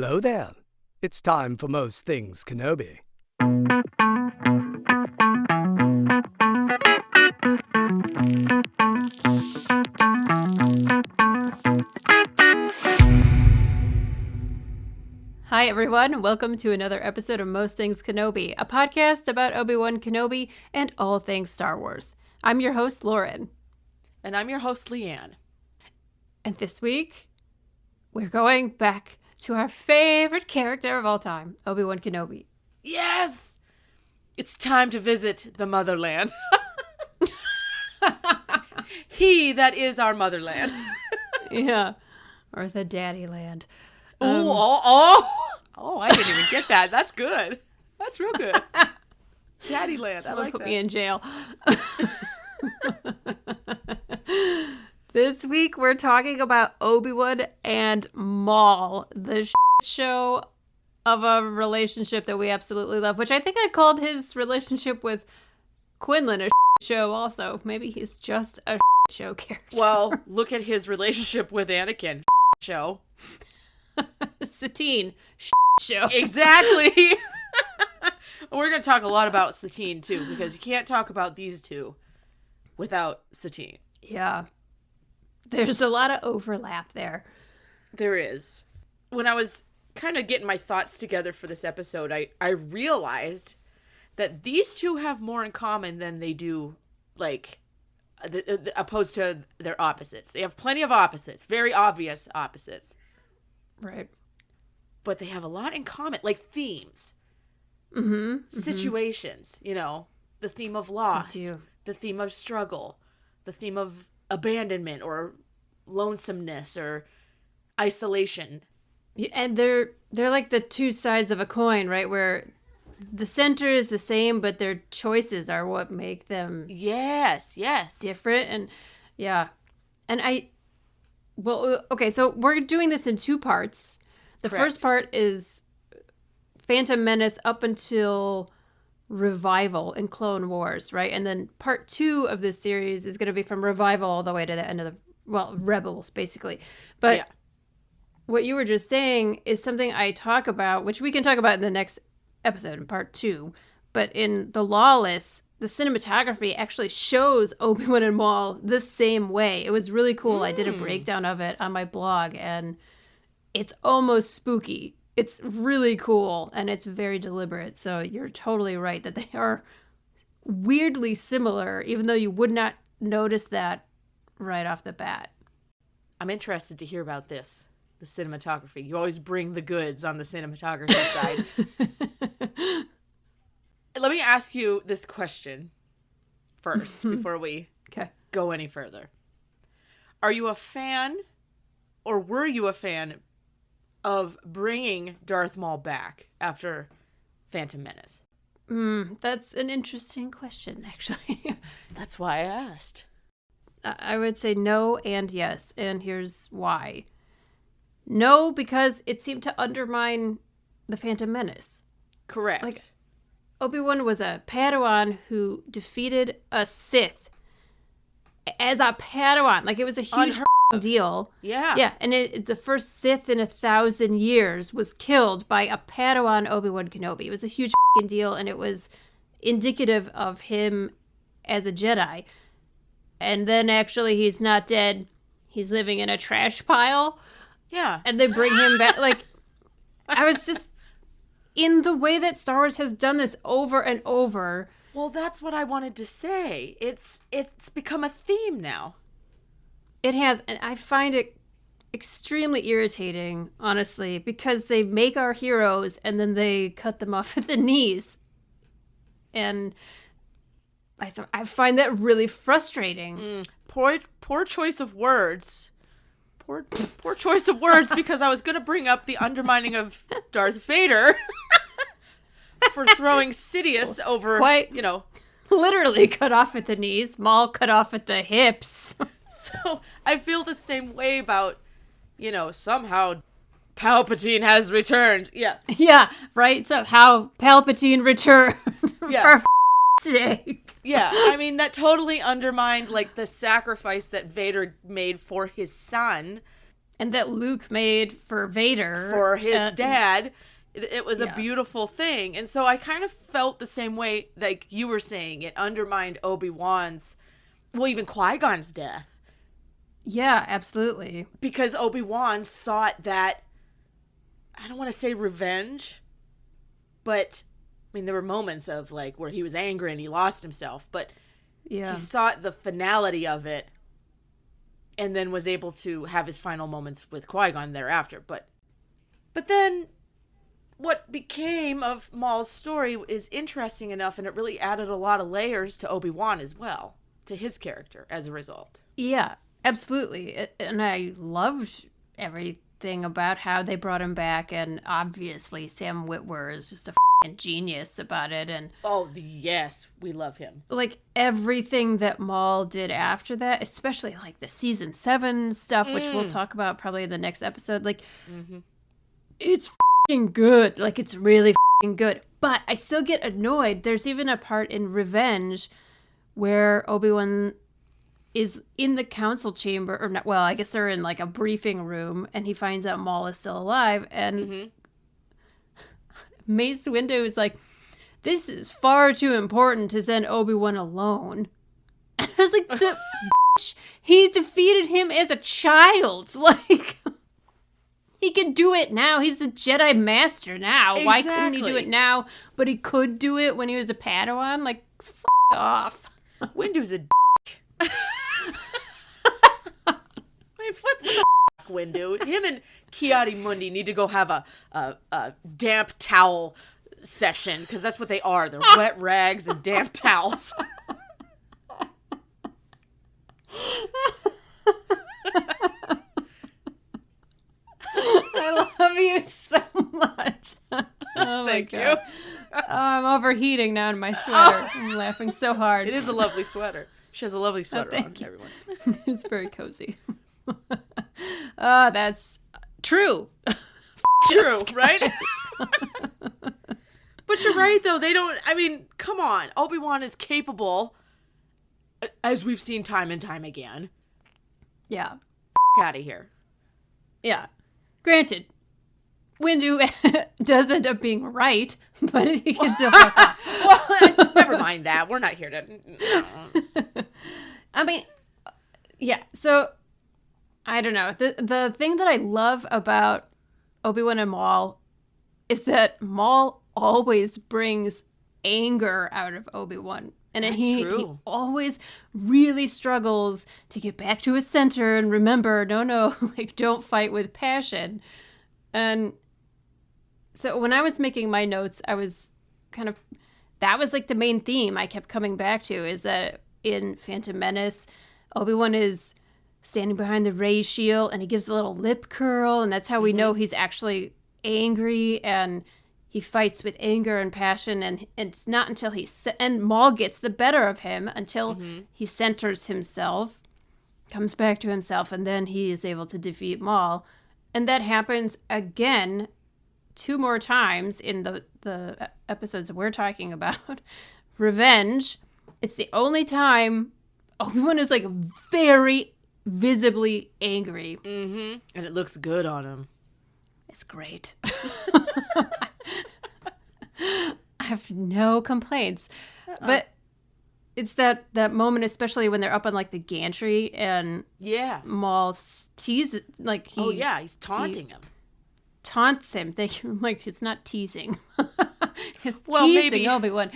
Hello there. It's time for Most Things Kenobi. Hi, everyone. Welcome to another episode of Most Things Kenobi, a podcast about Obi-Wan Kenobi and all things Star Wars. I'm your host, Lauren. And I'm your host, Leanne. And this week, we're going back to our favorite character of all time, Obi-Wan Kenobi. Yes! It's time to visit the motherland. He that is our motherland. Yeah. Or the daddy land. I didn't even get that. That's good. That's real good. Daddy land. I like put that. Me in jail. This week we're talking about Obi-Wan and Maul, the show of a relationship that we absolutely love, which I think I called his relationship with Quinlan a show also. Maybe he's just a show character. Well, look at his relationship with Anakin show. Satine show. Exactly. We're going to talk a lot about Satine too, because you can't talk about these two without Satine. Yeah. There's a lot of overlap there. There is. When I was kind of getting my thoughts together for this episode, I realized that these two have more in common than they do, like, opposed to their opposites. They have plenty of opposites, very obvious opposites. Right. But they have a lot in common, like themes. Mm-hmm. Situations, you know, the theme of loss, the theme of struggle, the theme of abandonment or lonesomeness or isolation. And they're like the two sides of a coin, right? Where the center is the same, but their choices are what make them yes different. And yeah. And okay, so we're doing this in two parts. The Correct. first part is Phantom Menace up until Revival in Clone Wars, right? And then part 2 of this series is going to be from Revival all the way to the end of Rebels, basically. But what you were just saying is something I talk about, which we can talk about in the next episode in part 2. But in The Lawless, the cinematography actually shows Obi-Wan and Maul the same way. It was really cool. I did a breakdown of it on my blog, and it's almost spooky. It's really cool, and it's very deliberate. So you're totally right that they are weirdly similar, even though you would not notice that right off the bat. I'm interested to hear about this, the cinematography. You always bring the goods on the cinematography side. Let me ask you this question first before we go any further. Are you a fan, or were you a fan, of bringing Darth Maul back after Phantom Menace? That's an interesting question, actually. That's why I asked. I would say no and yes, and here's why. No, because it seemed to undermine the Phantom Menace. Correct. Like, Obi-Wan was a Padawan who defeated a Sith as a Padawan. Like, it was a huge deal. Yeah. Yeah, and the first Sith in 1,000 years was killed by a Padawan Obi-Wan Kenobi. It was a huge deal, and it was indicative of him as a Jedi. And then actually he's not dead. He's living in a trash pile. Yeah. And they bring him back. Like, I was just, in the way that Star Wars has done this over and over. Well, that's what I wanted to say. It's become a theme now. It has, and I find it extremely irritating, honestly, because they make our heroes and then they cut them off at the knees. And I find that really frustrating. Poor choice of words. Poor choice of words, because I was going to bring up the undermining of Darth Vader for throwing Sidious over, Literally cut off at the knees. Maul cut off at the hips. So I feel the same way about, somehow Palpatine has returned. Yeah. Yeah, right? Somehow Palpatine returned. Yeah. For sake. Yeah, I mean, that totally undermined, the sacrifice that Vader made for his son. And that Luke made for Vader. For his dad. It was a Yeah. beautiful thing. And so I kind of felt the same way, like you were saying. It undermined Obi-Wan's, well, even Qui-Gon's death. Yeah, absolutely. Because Obi-Wan sought that, I don't want to say revenge, but, I mean, there were moments of, like, where he was angry and he lost himself. But Yeah. he sought the finality of it and then was able to have his final moments with Qui-Gon thereafter. But then what became of Maul's story is interesting enough, and it really added a lot of layers to Obi-Wan as well, to his character as a result. Yeah, absolutely. And I loved everything about how they brought him back. And obviously, Sam Witwer is just a genius about it. And Oh, yes, we love him. like everything that Maul did after that, especially like the season 7 stuff, which we'll talk about probably in the next episode, like it's good. Like it's really good. But I still get annoyed. There's even a part in Revenge where Obi-Wan is in the council chamber, or not, well, I guess they're in like a briefing room, and he finds out Maul is still alive, and Mace Windu is like, this is far too important to send Obi-Wan alone. And I was like, bitch, he defeated him as a child. Like, he can do it now. He's the Jedi Master now. Why couldn't he do Exactly. it now? But he could do it when he was a Padawan? Like, f*** off. Windu's a I mean, what the Windu? Him and Kiadi Mundi need to go have a damp towel session, because that's what they are. They're wet rags and damp towels. I love you so much. Oh my Thank you. God. Oh, I'm overheating now in my sweater. I'm laughing so hard. It is a lovely sweater. She has a lovely sweater on, thank you. everyone. It's very cozy. That's true. True, right? But you're right, though. They don't, I mean, come on. Obi-Wan is capable, as we've seen time and time again. Yeah. Out of here. Yeah. Granted, Windu does end up being right, but he can still fuck up. Well, never mind that. We're not here to... I mean, yeah, so I don't know. The thing that I love about Obi-Wan and Maul is that Maul always brings anger out of Obi-Wan. And That's he true. always really struggles to get back to his center and remember, no, like, don't fight with passion. And so when I was making my notes, I was kind of, that was like the main theme I kept coming back to, is that in Phantom Menace, Obi-Wan is standing behind the Rey shield and he gives a little lip curl, and that's how we know he's actually angry, and he fights with anger and passion, and it's not until and Maul gets the better of him until he centers himself, comes back to himself, and then he is able to defeat Maul. And that happens again 2 more times in the episodes that we're talking about. Revenge, it's the only time Obi-Wan is like very visibly angry. And it looks good on him. It's great. I have no complaints. But it's that moment, especially when they're up on like the gantry and Yeah. Maul teases, like He's taunting him. taunts him. I'm like, it's not teasing. It's Well, teasing maybe. Obi-Wan.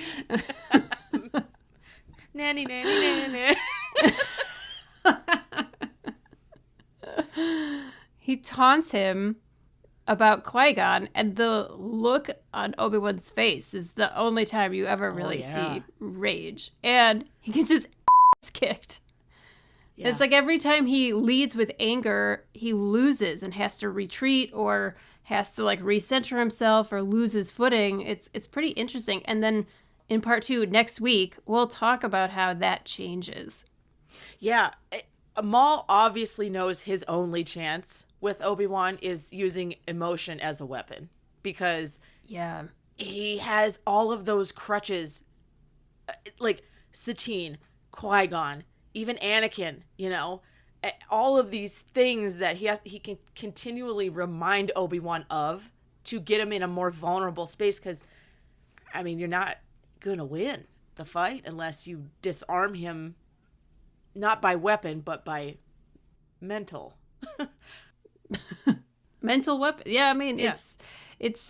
Nanny, nanny, nanny. He taunts him about Qui-Gon, and the look on Obi-Wan's face is the only time you ever really see rage. And he gets his ass kicked. Yeah. It's like every time he leads with anger, he loses and has to retreat or has to like recenter himself or lose his footing. It's pretty interesting. And then in part 2 next week, we'll talk about how that changes. Yeah. Maul obviously knows his only chance with Obi-Wan is using emotion as a weapon, because Yeah. he has all of those crutches, like Satine, Qui-Gon, even Anakin, all of these things that he can continually remind Obi-Wan of to get him in a more vulnerable space. Because, I mean, you're not going to win the fight unless you disarm him, not by weapon, but by mental. Mental weapon. Yeah, I mean, it's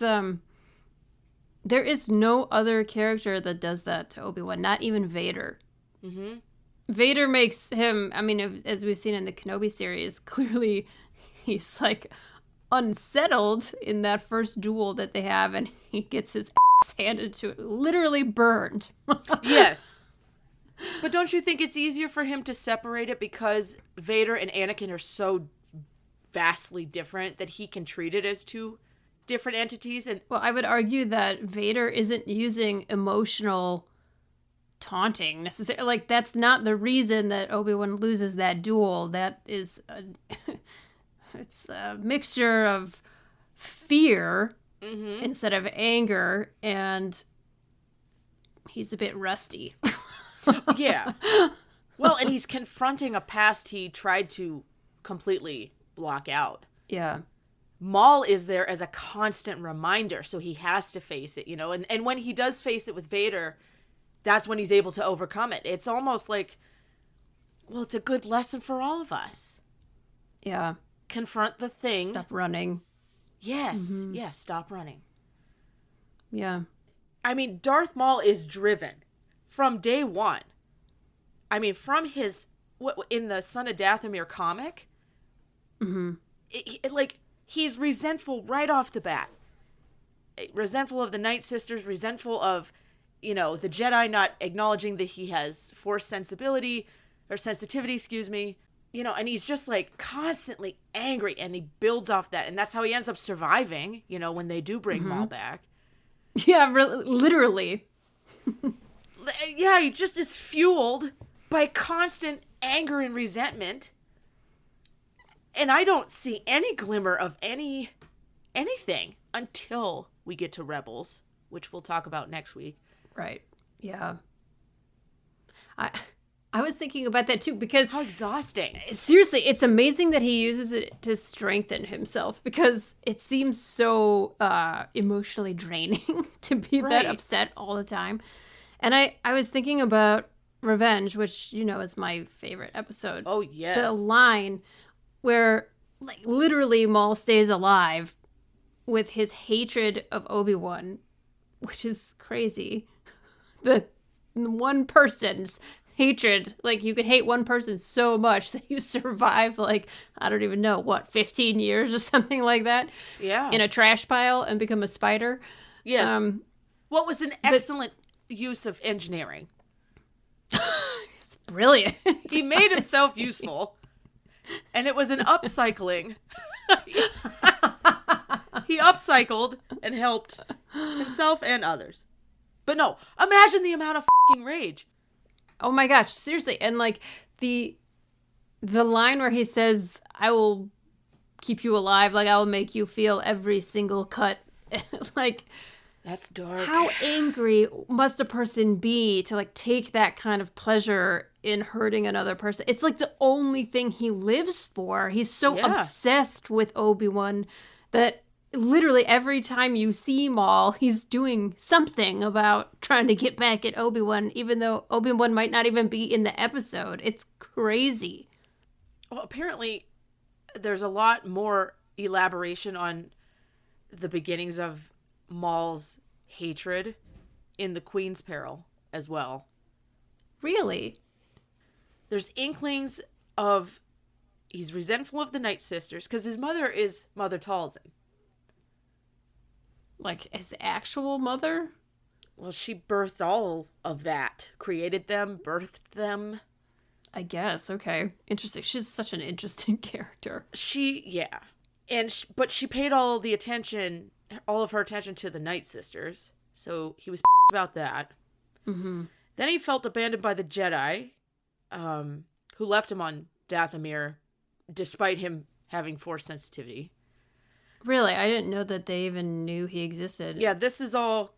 there is no other character that does that to Obi-Wan, not even Vader. Mm-hmm. Vader makes him, I mean, as we've seen in the Kenobi series, clearly he's like unsettled in that first duel that they have, and he gets his ass handed to it, literally burned. Yes. But don't you think it's easier for him to separate it because Vader and Anakin are so vastly different that he can treat it as two different entities? And well, I would argue that Vader isn't using emotional taunting necessarily. Like, that's not the reason that Obi-Wan loses that duel. That is it's a mixture of fear instead of anger, and he's a bit rusty. Yeah. Well, and he's confronting a past he tried to completely block out. Yeah. Maul is there as a constant reminder, so he has to face it, and when he does face it with Vader, that's when he's able to overcome it. It's almost like, well, it's a good lesson for all of us. Yeah. Confront the thing. Stop running. Yes. Yes, stop running. Yeah. I mean, Darth Maul is driven from day one. I mean, from his, in the Son of Dathomir comic, he's resentful right off the bat. Resentful of the Night Sisters, resentful of, the Jedi not acknowledging that he has Force sensitivity, and he's just like constantly angry, and he builds off that, and that's how he ends up surviving, when they do bring Maul back. Yeah, literally. Yeah, he just is fueled by constant anger and resentment. And I don't see any glimmer of anything until we get to Rebels, which we'll talk about next week. Right. Yeah. I was thinking about that too, because how exhausting. Seriously, it's amazing that he uses it to strengthen himself, because it seems so emotionally draining to be that upset all the time. And I was thinking about Revenge, which is my favorite episode. Oh, yes. The line where, like, literally Maul stays alive with his hatred of Obi-Wan, which is crazy. The one person's hatred, like, you could hate one person so much that you survive, like, I don't even know, 15 years or something like that? Yeah. In a trash pile and become a spider? Yes. What was an excellent use of engineering. It's brilliant. He made himself useful. And it was an upcycling. He upcycled and helped himself and others. But no, imagine the amount of fucking rage. Oh my gosh, seriously. And like the line where he says, I will keep you alive, like I will make you feel every single cut. Like, that's dark. How angry must a person be to like take that kind of pleasure in hurting another person? It's like the only thing he lives for. He's so obsessed with Obi-Wan that literally every time you see Maul, he's doing something about trying to get back at Obi-Wan, even though Obi-Wan might not even be in the episode. It's crazy. Well, apparently there's a lot more elaboration on the beginnings of Maul's hatred in the Queen's Peril as well. Really? There's inklings of he's resentful of the Night Sisters because his mother is Mother Talzin. Like his actual mother? Well, she birthed all of that. Created them, birthed them. I guess. Okay. Interesting. She's such an interesting character. But she paid all of her attention to the Night Sisters. So he was about that. Mm-hmm. Then he felt abandoned by the Jedi, who left him on Dathomir, despite him having Force sensitivity. Really? I didn't know that they even knew he existed. Yeah, this is all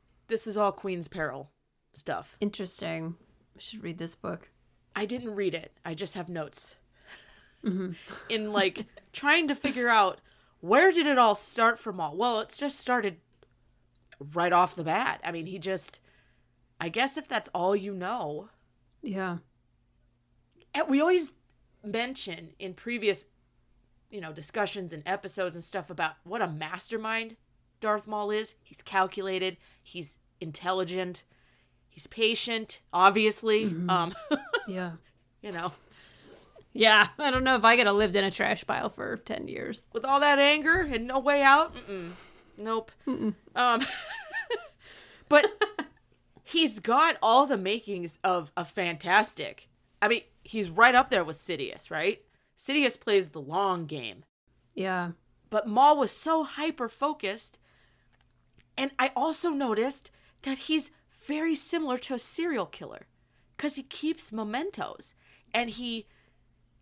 Queen's Peril stuff. Interesting. I should read this book. I didn't read it. I just have notes. in like trying to figure out where did it all start for Maul. Well, it's just started right off the bat. I mean, I guess if that's all you know. Yeah. And we always mention in previous, discussions and episodes and stuff about what a mastermind Darth Maul is. He's calculated. He's intelligent. He's patient, obviously. Yeah. Yeah, I don't know if I could have lived in a trash pile for 10 years. With all that anger and no way out? Nope. But he's got all the makings of a fantastic. I mean, he's right up there with Sidious, right? Sidious plays the long game. Yeah. But Maul was so hyper-focused. And I also noticed that he's very similar to a serial killer. Because he keeps mementos. And he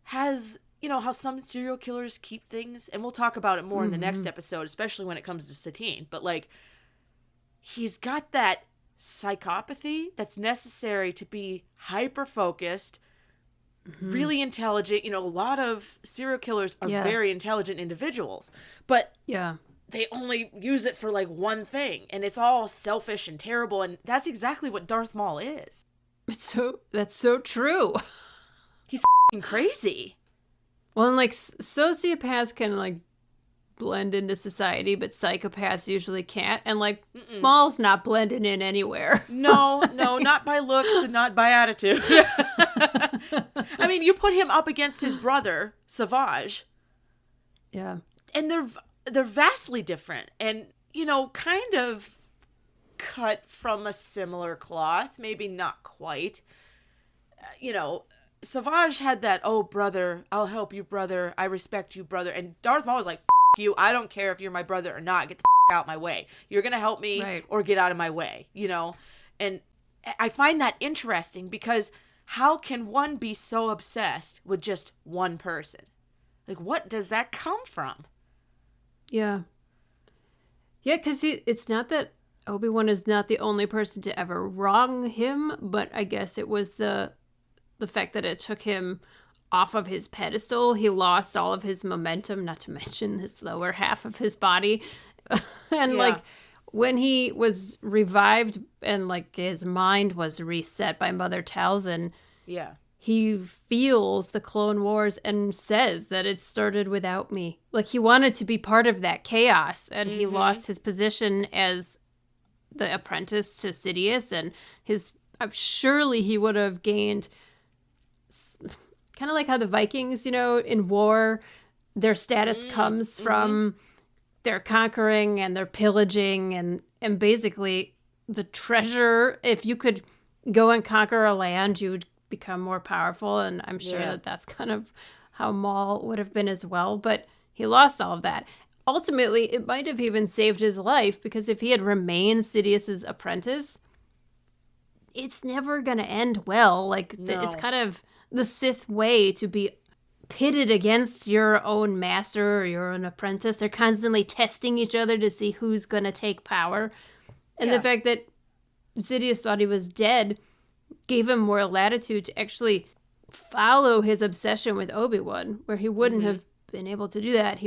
has, how some serial killers keep things. And we'll talk about it more in the next episode, especially when it comes to Satine. But, he's got that psychopathy that's necessary to be hyper-focused, really intelligent. A lot of serial killers are very intelligent individuals. But they only use it for, one thing. And it's all selfish and terrible. And that's exactly what Darth Maul is. That's so true. He's crazy. Well, and sociopaths can blend into society, but psychopaths usually can't. And Maul's not blending in anywhere. No, not by looks and not by attitude. I mean, you put him up against his brother, Savage. Yeah. And they're vastly different and, kind of cut from a similar cloth, maybe not quite. Savage had that, oh, brother, I'll help you, brother. I respect you, brother. And Darth Maul was like, F you. I don't care if you're my brother or not. Get the out my way. You're going to help me or get out of my way, And I find that interesting because how can one be so obsessed with just one person? What does that come from? Yeah. Yeah, because it's not that Obi-Wan is not the only person to ever wrong him, but I guess it was the fact that it took him off of his pedestal. He lost all of his momentum, not to mention his lower half of his body. And when he was revived and his mind was reset by Mother Talzin, he feels the Clone Wars and says that it started without me. He wanted to be part of that chaos, and he lost his position as the apprentice to Sidious, and surely he would have gained, kind of like how the Vikings, in war, their status comes from their conquering and their pillaging and basically the treasure. If you could go and conquer a land, you would become more powerful, and I'm sure that's kind of how Maul would have been as well, but he lost all of that. Ultimately, it might have even saved his life, because if he had remained Sidious's apprentice, it's never going to end well. It's kind of the Sith way to be pitted against your own master or your own apprentice. They're constantly testing each other to see who's going to take power. And the fact that Sidious thought he was dead gave him more latitude to actually follow his obsession with Obi-Wan, where he wouldn't have been able to do that.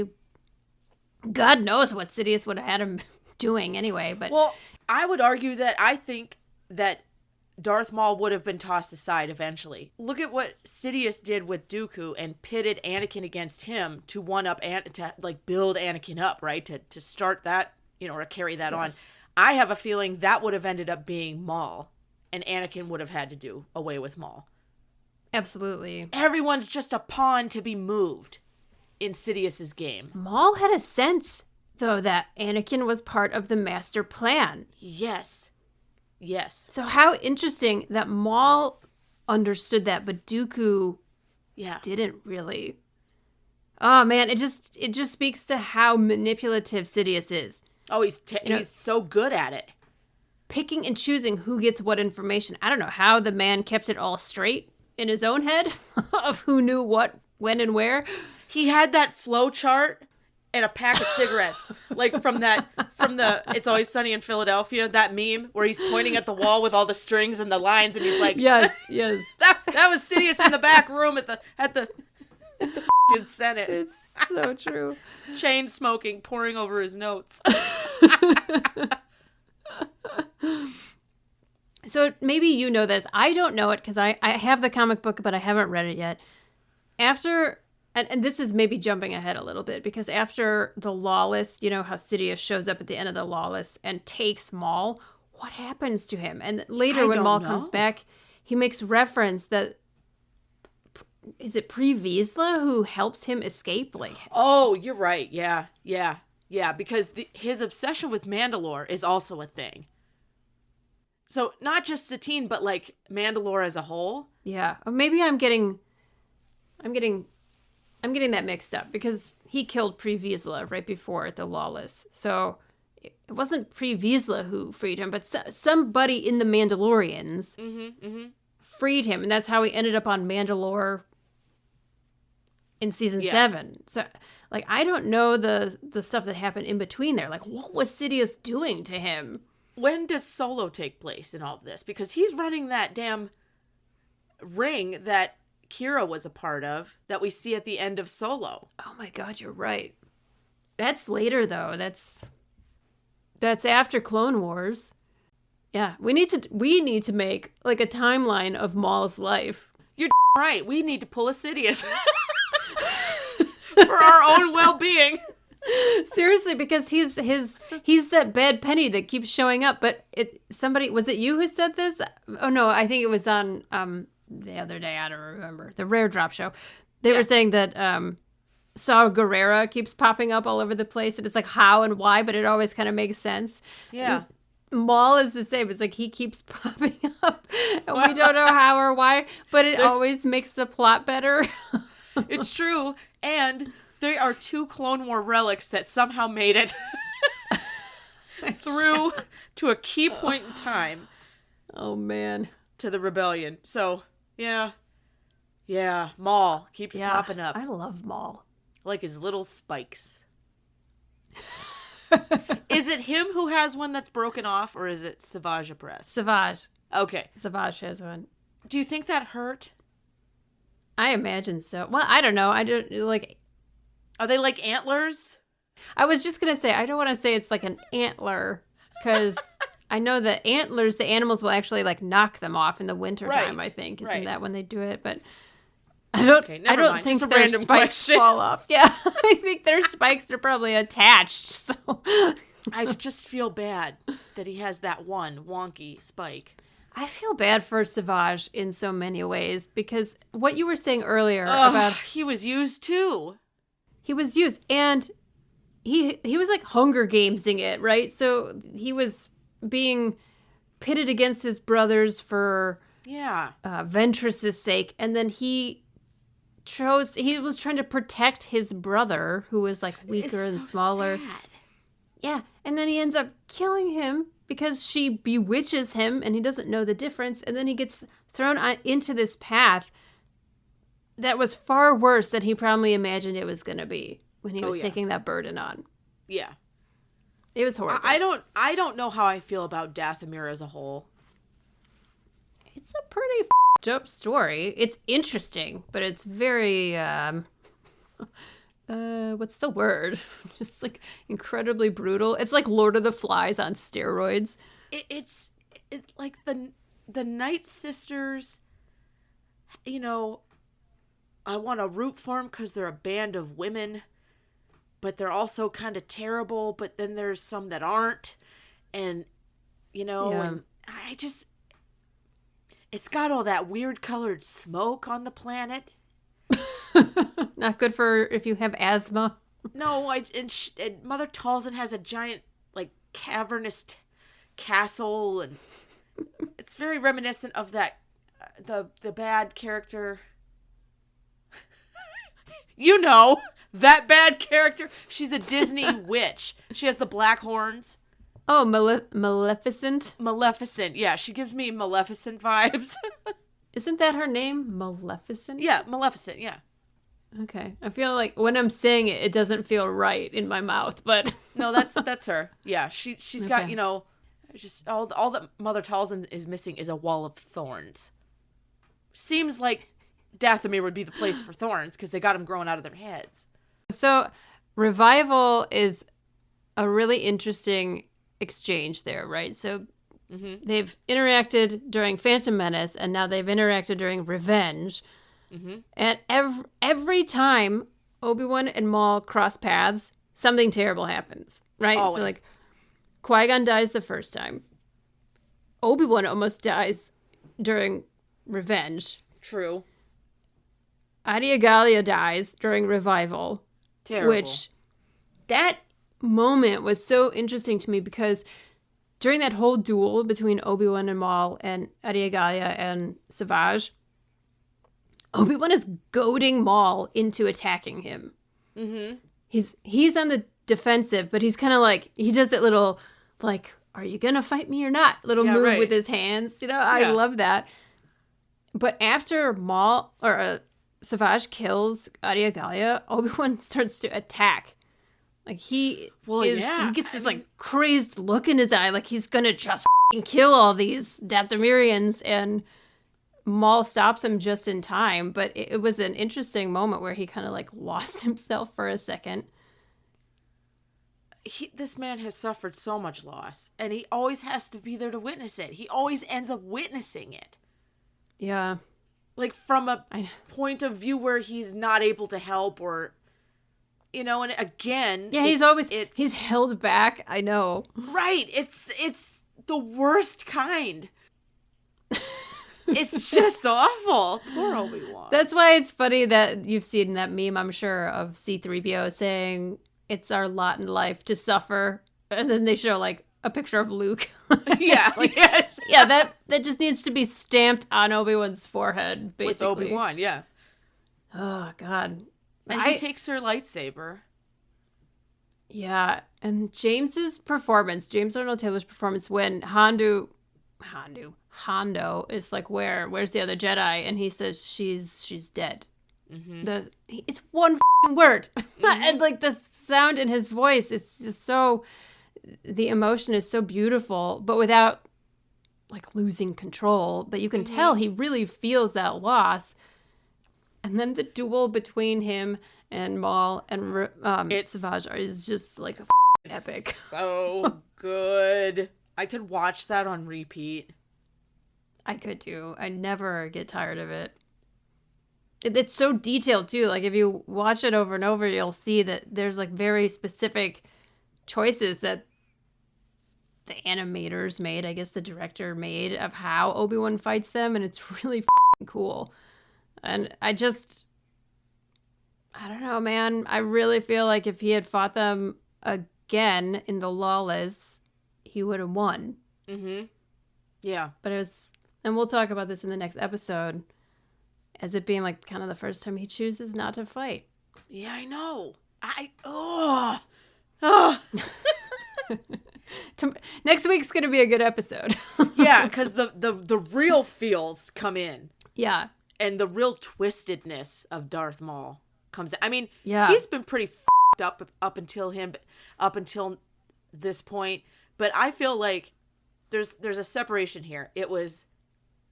God knows what Sidious would have had him doing anyway. But I would argue that I think that Darth Maul would have been tossed aside eventually. Look at what Sidious did with Dooku and pitted Anakin against him to one-up to build Anakin up, right? To start that, or carry that on. I have a feeling that would have ended up being Maul, and Anakin would have had to do away with Maul. Absolutely. Everyone's just a pawn to be moved in Sidious's game. Maul had a sense, though, that Anakin was part of the master plan. Yes. So how interesting that Maul understood that, but Dooku didn't really. Oh man, it just speaks to how manipulative Sidious is. Oh, he's so good at it. Picking and choosing who gets what information. I don't know how the man kept it all straight in his own head of who knew what, when, and where. He had that flow chart and a pack of cigarettes, from the It's Always Sunny in Philadelphia, that meme where he's pointing at the wall with all the strings and the lines, and he's like, yes. That was Sidious in the back room at the Senate. It's so true. Chain smoking, pouring over his notes. So maybe you know this. I don't know it because I have the comic book, but I haven't read it yet. After, and this is maybe jumping ahead a little bit, because after the Lawless, you know how Sidious shows up at the end of the Lawless and takes Maul, what happens to him? And later when Maul comes back, he makes reference that, is it Pre Vizsla who helps him escape? Like, oh, you're right. Yeah, because his obsession with Mandalore is also a thing. So not just Satine, but like Mandalore as a whole. Yeah, or maybe I'm getting that mixed up because he killed Pre Vizsla right before the Lawless. So it wasn't Pre Vizsla who freed him, but somebody in the Mandalorians freed him, and that's how he ended up on Mandalore in season 7. So, like, I don't know the stuff that happened in between there. Like, what was Sidious doing to him? When does Solo take place in all of this? Because he's running that damn ring that Kira was a part of that we see at the end of Solo. Oh my God, you're right. That's later though. That's after Clone Wars. Yeah, we need to make like a timeline of Maul's life. You're right. We need to pull a Sidious for our own well-being. Seriously, because he's that bad penny that keeps showing up. But was it you who said this? Oh no, I think it was on the other day. I don't remember, the Rare Drop show. They were saying that Saw Gerrera keeps popping up all over the place, and it's like how and why, but it always kind of makes sense. Yeah. And Maul is the same. It's like he keeps popping up, and we don't know how or why, but it always makes the plot better. It's true, and there are 2 Clone War relics that somehow made it through to a key point in time. Oh, man. To the rebellion. So, yeah, Maul keeps popping up. I love Maul. Like his little spikes. Is it him who has one that's broken off, or is it Savage Opress? Savage. Okay. Savage has one. Do you think that hurt? I imagine so. Well, I don't know. I don't, like... Are they like antlers? I was just going to say, I don't want to say it's like an antler, because I know that antlers, the animals will actually like knock them off in the wintertime, I think. Isn't that when they do it? But I don't think their spikes fall off. Yeah, I think their spikes are probably attached. So I just feel bad that he has that one wonky spike. I feel bad for Savage in so many ways, because what you were saying earlier about... He was used too. He was used, and he was like Hunger Gamesing it, right? So he was being pitted against his brothers for Ventress's sake, and then he was trying to protect his brother, who was like weaker and smaller. Sad. Yeah, and then he ends up killing him because she bewitches him, and he doesn't know the difference, and then he gets thrown into this path that was far worse than he probably imagined it was going to be when he was taking that burden on. Yeah. It was horrible. I don't know how I feel about Dathomir as a whole. It's a pretty up story. It's interesting, but it's very what's the word? Just like incredibly brutal. It's like Lord of the Flies on steroids. It's like the Night Sisters, you know, I want to root for them because they're a band of women, but they're also kind of terrible, but then there's some that aren't. And, you know, and it's got all that weird colored smoke on the planet. Not good for if you have asthma. No, and Mother Talzin has a giant, like, cavernous castle, and it's very reminiscent of that, the bad character... You know, that bad character. She's a Disney witch. She has the black horns. Oh, Maleficent? Maleficent. Yeah, she gives me Maleficent vibes. Isn't that her name? Maleficent? Yeah, Maleficent, yeah. Okay. I feel like when I'm saying it, it doesn't feel right in my mouth, but... No, that's her. Yeah, she's got, you know, just all that Mother Talzin is missing is a wall of thorns. Seems like Dathomir would be the place for thorns because they got them growing out of their heads. So Revival is a really interesting exchange there, right? So they've interacted during Phantom Menace, and now they've interacted during Revenge. And every time Obi-Wan and Maul cross paths, something terrible happens, right? Always. So like Qui-Gon dies the first time. Obi-Wan almost dies during Revenge. True. Adiagalia dies during Revival. Terrible. Which, that moment was so interesting to me because during that whole duel between Obi-Wan and Maul and Adiagalia and Savage, Obi-Wan is goading Maul into attacking him. He's on the defensive, but he's kind of like, he does that little, like, are you going to fight me or not? Little move with his hands. You know, I love that. But after Maul, or Savage kills Adiagalia, Obi-Wan starts to attack. Like, he gets this, like, crazed look in his eye, like he's going to just kill all these Dathomirians, and Maul stops him just in time. But it was an interesting moment where he kind of, like, lost himself for a second. This man has suffered so much loss, and he always has to be there to witness it. He always ends up witnessing it. Yeah. Like, from a point of view where he's not able to help, or, you know, and again... Yeah, he's held back, I know. Right, it's the worst kind. It's just awful. Poor Obi-Wan. That's why it's funny that you've seen that meme, I'm sure, of C-3PO saying, it's our lot in life to suffer, and then they show, like, a picture of Luke. Yeah, like, yes. Yeah, that just needs to be stamped on Obi-Wan's forehead, basically. With Obi-Wan, yeah. Oh, God. And he takes her lightsaber. Yeah, and James Arnold Taylor's performance when Hondo is like, where's the other Jedi? And he says, she's dead. It's one word. And like the sound in his voice is just so, the emotion is so beautiful, but without like losing control. But you can tell he really feels that loss. And then the duel between him and Maul and Savage is just like a epic. So good. I could watch that on repeat. I could too. I never get tired of it. It's so detailed too. Like if you watch it over and over, you'll see that there's like very specific choices that the animators made, I guess the director made, of how Obi-Wan fights them, and it's really cool. And I don't know, man. I really feel like if he had fought them again in the Lawless, he would have won. Yeah. But it was, and we'll talk about this in the next episode, as it being like kind of the first time he chooses not to fight. Yeah, I know. Next week's gonna be a good episode. Yeah, because the real feels come in. Yeah. And the real twistedness of Darth Maul comes in. I mean, yeah, he's been pretty up until this point, but I feel like there's a separation here. It was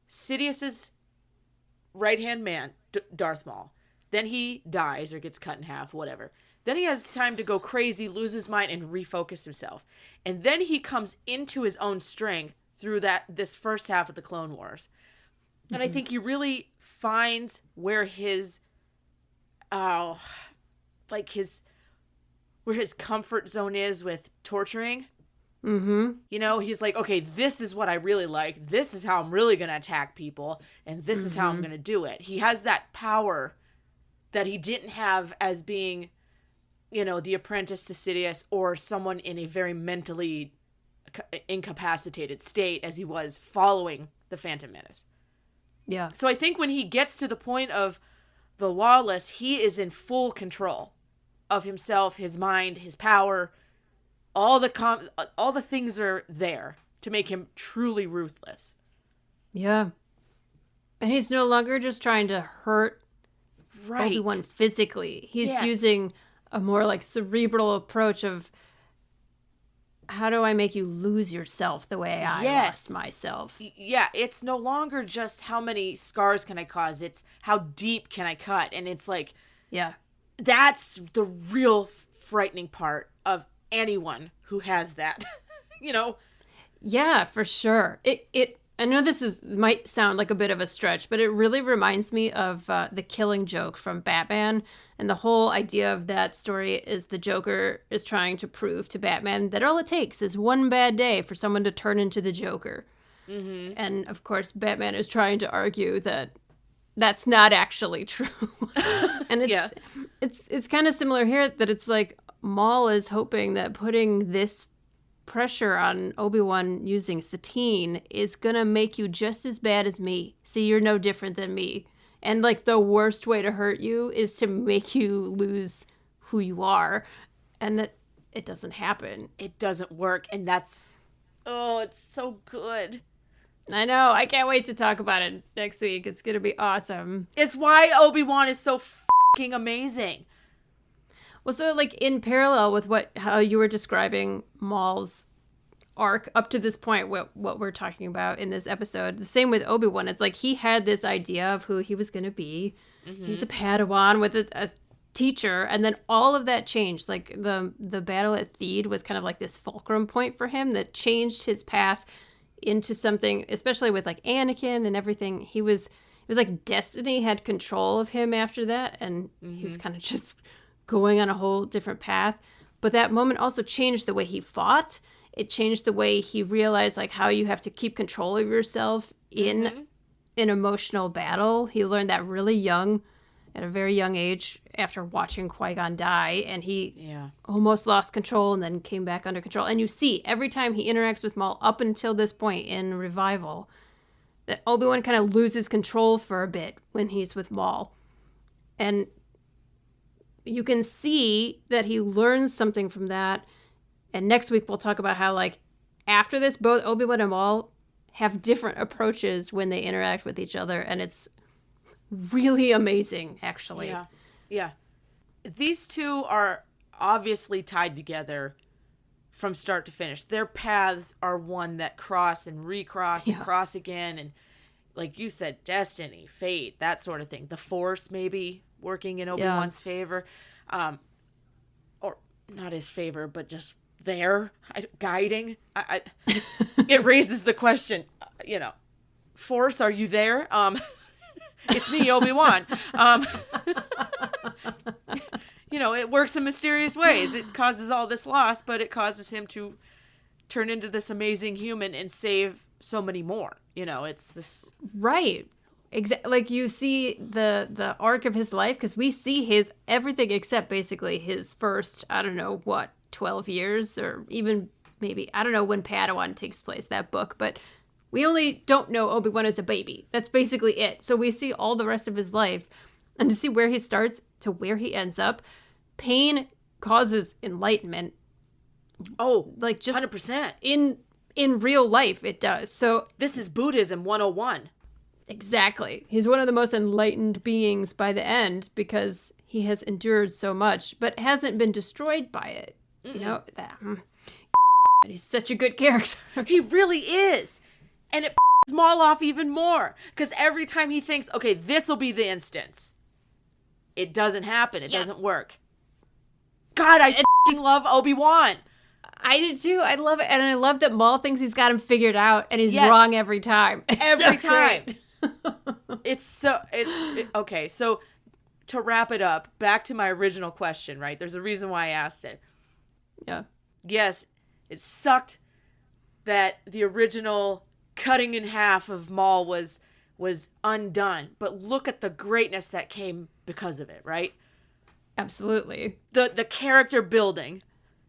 Sidious's right-hand man, Darth Maul. Then he dies or gets cut in half, whatever. Then he has time to go crazy, lose his mind, and refocus himself. And then he comes into his own strength through this first half of the Clone Wars. And I think he really finds where his comfort zone is with torturing. You know, he's like, okay, this is what I really like. This is how I'm really going to attack people. And this is how I'm going to do it. He has that power that he didn't have as being, you know, the apprentice to Sidious or someone in a very mentally incapacitated state as he was following the Phantom Menace. Yeah. So I think when he gets to the point of the Lawless, he is in full control of himself, his mind, his power. All the things are there to make him truly ruthless. Yeah. And he's no longer just trying to hurt Obi-Wan physically. He's using a more like cerebral approach of how do I make you lose yourself the way I lost myself? Yeah, it's no longer just how many scars can I cause, it's how deep can I cut. And it's like, Yeah. that's the real frightening part of anyone who has that. Yeah, for sure. I know might sound like a bit of a stretch, but it really reminds me of the Killing Joke from Batman. And the whole idea of that story is the Joker is trying to prove to Batman that all it takes is one bad day for someone to turn into the Joker. Mm-hmm. And of course, Batman is trying to argue that that's not actually true. And it's kind of similar here, that it's like Maul is hoping that putting this pressure on Obi-Wan using Satine is gonna make you just as bad as me. See, you're no different than me. And like the worst way to hurt you is to make you lose who you are. And it doesn't happen. It doesn't work. And it's so good. I know. I can't wait to talk about it next week. It's gonna be awesome. It's why Obi-Wan is so fucking amazing. Well, so like in parallel with how you were describing Maul's arc up to this point, what we're talking about in this episode, the same with Obi-Wan. It's like he had this idea of who he was going to be. Mm-hmm. He's a Padawan with a teacher, and then all of that changed. Like the battle at Theed was kind of like this fulcrum point for him that changed his path into something, especially with like Anakin and everything. It was like destiny had control of him after that, and he was kind of just going on a whole different path. But that moment also changed the way he fought. It changed the way he realized like how you have to keep control of yourself in an emotional battle. He learned that really young, at a very young age, after watching Qui-Gon die, and he almost lost control and then came back under control. And you see every time he interacts with Maul up until this point in Revival that Obi-Wan kind of loses control for a bit when he's with Maul. And you can see that he learns something from that. And next week we'll talk about how, like, after this, both Obi-Wan and Maul have different approaches when they interact with each other. And it's really amazing, actually. Yeah. Yeah. These two are obviously tied together from start to finish. Their paths are one that cross and recross and cross again. And like you said, destiny, fate, that sort of thing. The Force maybe working in Obi-Wan's favor. Or not his favor, but just there, guiding. It raises the question, Force, are you there? It's me, Obi-Wan. It works in mysterious ways. It causes all this loss, but it causes him to turn into this amazing human and save so many more. It's this... Right. Exactly. Like you see the arc of his life, because we see his everything except basically his first, 12 years, or even maybe, I don't know when Padawan takes place, that book, but we only don't know Obi-Wan as a baby. That's basically it. So we see all the rest of his life, and to see where he starts to where he ends up, pain causes enlightenment. Oh, like just 100%. In real life, it does. So this is Buddhism 101. Exactly. He's one of the most enlightened beings by the end because he has endured so much, but hasn't been destroyed by it. He's such a good character. He really is. And it Maul off even more. Because every time he thinks, okay, this will be the instance, it doesn't happen. It doesn't work. God, I love Obi-Wan. I did too. I love it. And I love that Maul thinks he's got him figured out and he's wrong every time. Every time. Okay. So to wrap it up, back to my original question, right? There's a reason why I asked it. Yeah. Yes, it sucked that the original cutting in half of Maul was undone, but look at the greatness that came because of it, right? Absolutely. The character building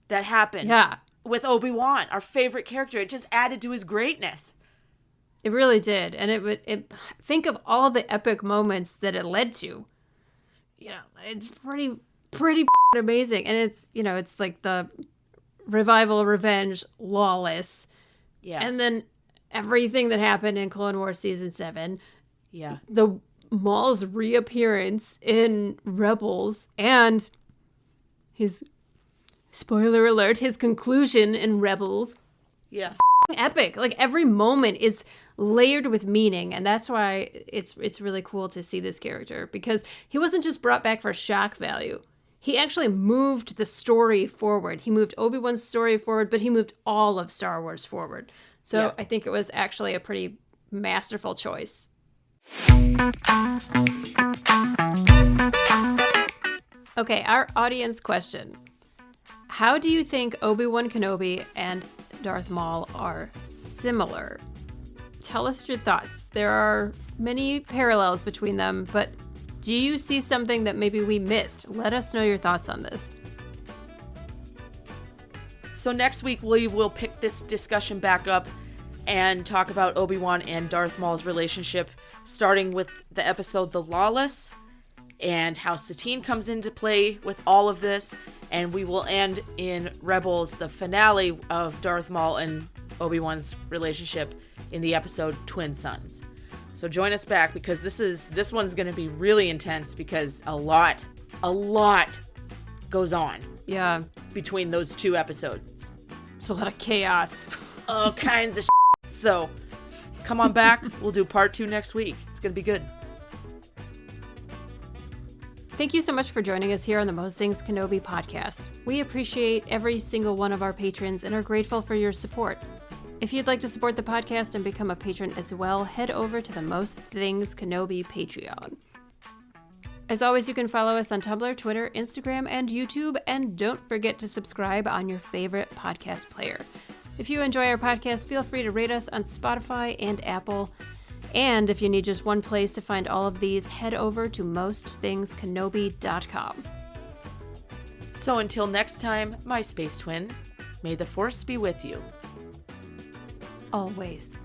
that happened with Obi-Wan, our favorite character, it just added to his greatness. It really did. And it think of all the epic moments that it led to. It's pretty amazing. And it's like the Revival, Revenge, Lawless. Yeah. And then everything that happened in Clone Wars Season 7. Yeah. The Maul's reappearance in Rebels and his spoiler alert, his conclusion in Rebels, Yeah. epic. Like every moment is layered with meaning, and that's why it's really cool to see this character, because he wasn't just brought back for shock value. He actually moved the story forward. He moved Obi-Wan's story forward, but he moved all of Star Wars forward. So Yeah. I think it was actually a pretty masterful choice. Okay, our audience question. How do you think Obi-Wan Kenobi and Darth Maul are similar? Tell us your thoughts. There are many parallels between them, but do you see something that maybe we missed? Let us know your thoughts on this. So next week we will pick this discussion back up and talk about Obi-Wan and Darth Maul's relationship, starting with the episode The Lawless and how Satine comes into play with all of this. And we will end in Rebels, the finale of Darth Maul and Obi-Wan's relationship in the episode Twin Sons. So join us back, because this one's going to be really intense, because a lot goes on Yeah, between those two episodes. it's a lot of chaos. All kinds of shit. So come on back. We'll do part 2 next week. It's going to be good. Thank you so much for joining us here on the Most Things Kenobi podcast. We appreciate every single one of our patrons and are grateful for your support. If you'd like to support the podcast and become a patron as well, head over to the Most Things Kenobi Patreon. As always, you can follow us on Tumblr, Twitter, Instagram, and YouTube, and don't forget to subscribe on your favorite podcast player. If you enjoy our podcast, feel free to rate us on Spotify and Apple. And if you need just one place to find all of these, head over to mostthingskenobi.com. So until next time, my space twin, may the Force be with you. Always.